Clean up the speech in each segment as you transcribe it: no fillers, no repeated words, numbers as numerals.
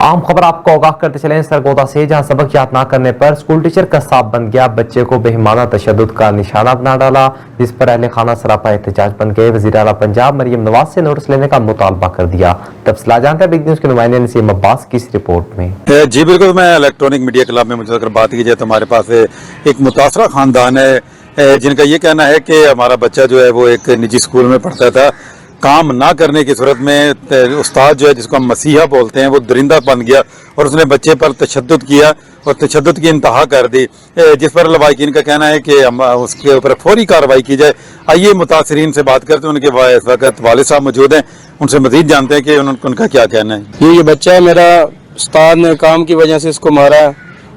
आम खबर आपको आगाह करते चले सरगोदा से, जहां सबक याद न करने पर स्कूल टीचर कसाब बन गया, बच्चे को बेईमाना तशद्दुद का निशाना बना डाला, जिस पर अहले खाना सरापा एहतजाज बन गए। वज़ीर आला पंजाब मरियम नवाज से नोटिस लेने का मुतालबा कर दिया। तफसीलात जानते हैं बिग न्यूज़ के नुमाइंदे नसीम अब्बास की इस रिपोर्ट में। जी बिल्कुल, मैं इलेक्ट्रॉनिक मीडिया क्लब में मुझे अगर बात की जाए तो हमारे पास एक मुतासरा खानदान है जिनका ये कहना है कि हमारा बच्चा जो है वो एक निजी स्कूल में पढ़ता था, काम ना करने की सूरत में उस्ताद जो है जिसको हम मसीहा बोलते हैं वो दरिंदा बन गया और उसने बच्चे पर तशद्दुद किया और तशद्दुद की इंतहा कर दी, जिस पर लवाकिन का कहना है कि हम उसके ऊपर फौरी कार्रवाई की जाए। आइए मुतासरीन से बात करते हैं, उनके इस वक्त वालिद साहब मौजूद हैं, उनसे मजीद जानते हैं कि उनका क्या कहना है। ये बच्चा है मेरा, उस्ताद ने काम की वजह से इसको मारा,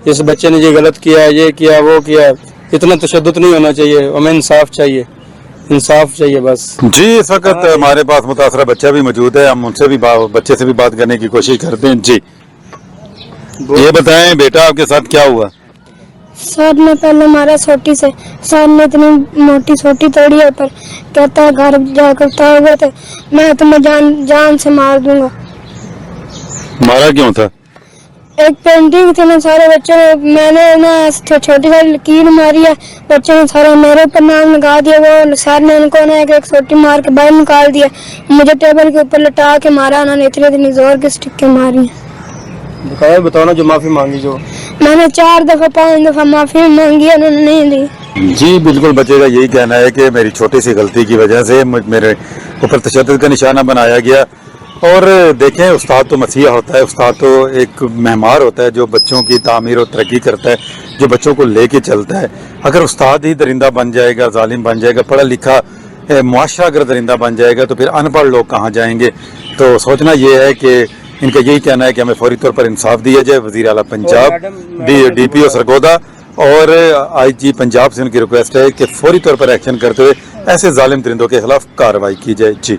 इस बच्चे ने ये गलत किया, ये किया, वो किया। इतना तशद्दुद नहीं होना चाहिए, हमें इंसाफ चाहिए, इंसाफ चाहिए बस। जी इस वक्त हमारे पास मुतासरा बच्चा भी मौजूद है, हम उनसे भी बच्चे से भी बात करने की कोशिश करते हैं। जी ये बताएं बेटा, आपके साथ क्या हुआ? सर ने पहले मारा सोटी से, सर ने इतनी मोटी सोटी तोड़ी है, पर कहता है घर जाकर उतारोगे तो मैं तुम्हें जान से मार दूंगा। मारा क्यों था? एक पेंटिंग थी ना, सारे बच्चों ने, मैंने ना छोटी सी लकीर मारी है, बच्चों ने सारा मेरे ऊपर नाम लगा दिया। वो सर ने उनको ना एक सोटी मार के बाहर निकाल दिया, मुझे टेबल के ऊपर लटा के मारा उन्होंने, इतनी जोर के स्टिक मारी। बताओ ना जो माफी मांगी जो। मैंने 4 दफा 5 दफा माफी मांगी, उन्होंने नहीं दी। जी बिल्कुल, बच्चे का यही कहना है कि मेरी छोटी सी गलती की वजह से मेरे ऊपर तशद्दुद का निशाना बनाया गया। और देखें, उस्ताद तो मसीहा होता है, उस्ताद तो एक मेहमार होता है जो बच्चों की तामीर और तरक्की करता है, जो बच्चों को लेके चलता है। अगर उस्ताद ही दरिंदा बन जाएगा, जालिम बन जाएगा, पढ़ा लिखा मुआशरा अगर दरिंदा बन जाएगा तो फिर अनपढ़ लोग कहाँ जाएंगे। तो सोचना ये है कि इनका यही कहना है कि हमें फौरी तौर पर इंसाफ दिया जाए। वज़ीर आला पंजाब, DPO सरगोदा और IG पंजाब से उनकी रिक्वेस्ट है कि फौरी तौर पर एक्शन करते हुए ऐसे जालिम दरिंदों के खिलाफ कार्रवाई की जाए। जी।